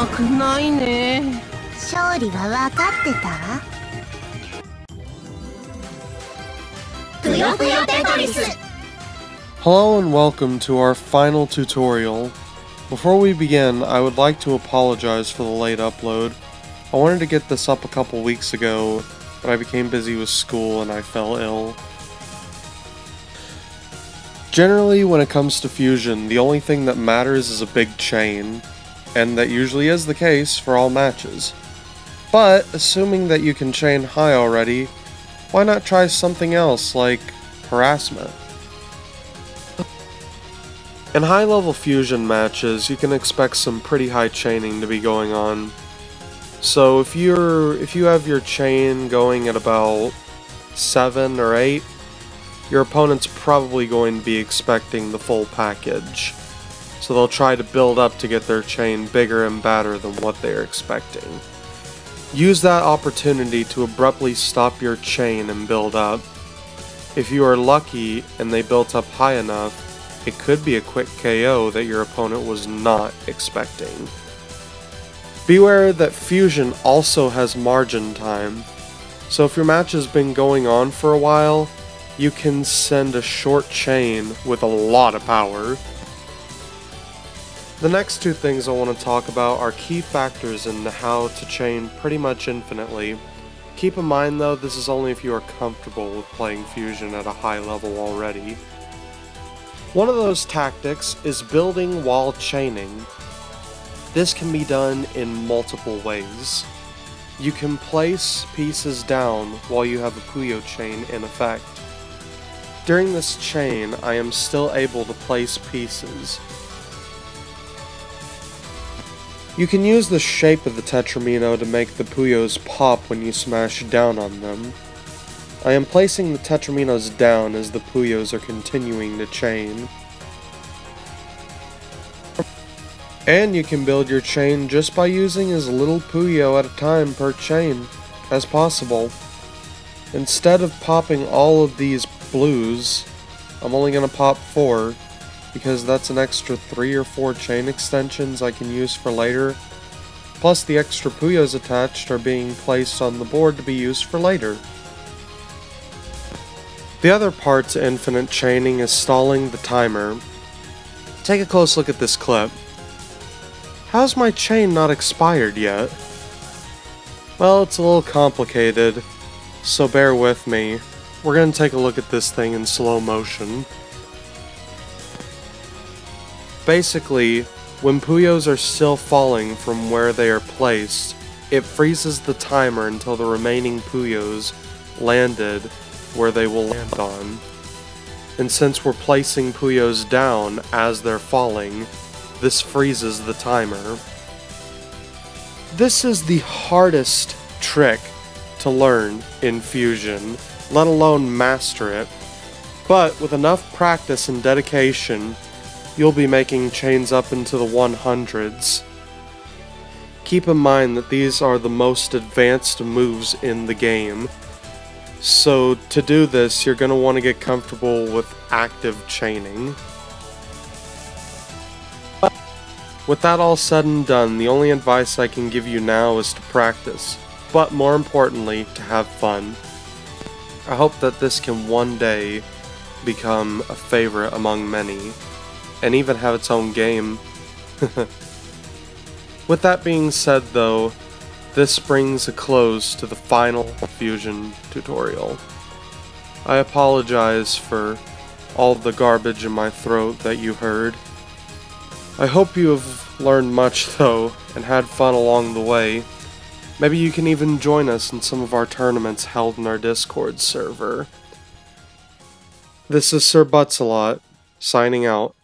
くないね。勝利は分かってたわ。ぷよぷよテトリス。 Hello and welcome to our final tutorial. Before we begin, I would like to apologize for the late upload. I wanted to get this up a couple weeks ago, but I became busy with school and I fell ill. Generally, when it comes to Fusion, the only thing that matters is a big chain, and that usually is the case for all matches. But, assuming that you can chain high already, why not try something else like harassment? In high-level Fusion matches, you can expect some pretty high chaining to be going on. So if you have your chain going at about 7 or 8, your opponent's probably going to be expecting the full package. So they'll try to build up to get their chain bigger and badder than what they're expecting. Use that opportunity to abruptly stop your chain and build up. If you are lucky and they built up high enough, it could be a quick KO that your opponent was not expecting. Beware that Fusion also has margin time, so if your match has been going on for a while, you can send a short chain with a lot of power. The next two things I want to talk about are key factors into how to chain pretty much infinitely. Keep in mind though, this is only if you are comfortable with playing Fusion at a high level already. One of those tactics is building while chaining. This can be done in multiple ways. You can place pieces down while you have a Puyo chain in effect. During this chain, I am still able to place pieces. You can use the shape of the Tetramino to make the Puyos pop when you smash down on them. I am placing the Tetraminos down as the Puyos are continuing to chain. And you can build your chain just by using as little Puyo at a time per chain as possible. Instead of popping all of these blues, I'm only going to pop 4, because that's an extra 3 or 4 chain extensions I can use for later. Plus the extra Puyos attached are being placed on the board to be used for later. The other part to infinite chaining is stalling the timer. Take a close look at this clip. How's my chain not expired yet? Well, it's a little complicated, so bear with me. We're going to take a look at this thing in slow motion. Basically, when Puyos are still falling from where they are placed, it freezes the timer until the remaining Puyos landed where they will land on. And since we're placing Puyos down as they're falling, this freezes the timer. This is the hardest trick to learn in Fusion, let alone master it. But with enough practice and dedication, you'll be making chains up into the 100s. Keep in mind that these are the most advanced moves in the game. So to do this, you're going to want to get comfortable with active chaining. With that all said and done, the only advice I can give you now is to practice, but more importantly, to have fun. I hope that this can one day become a favorite among many, and even have its own game. With that being said though, this brings a close to the final Fusion tutorial. I apologize for all the garbage in my throat that you heard. I hope you have learned much though, and had fun along the way. Maybe you can even join us in some of our tournaments held in our Discord server. This is Sir Butsalot, signing out.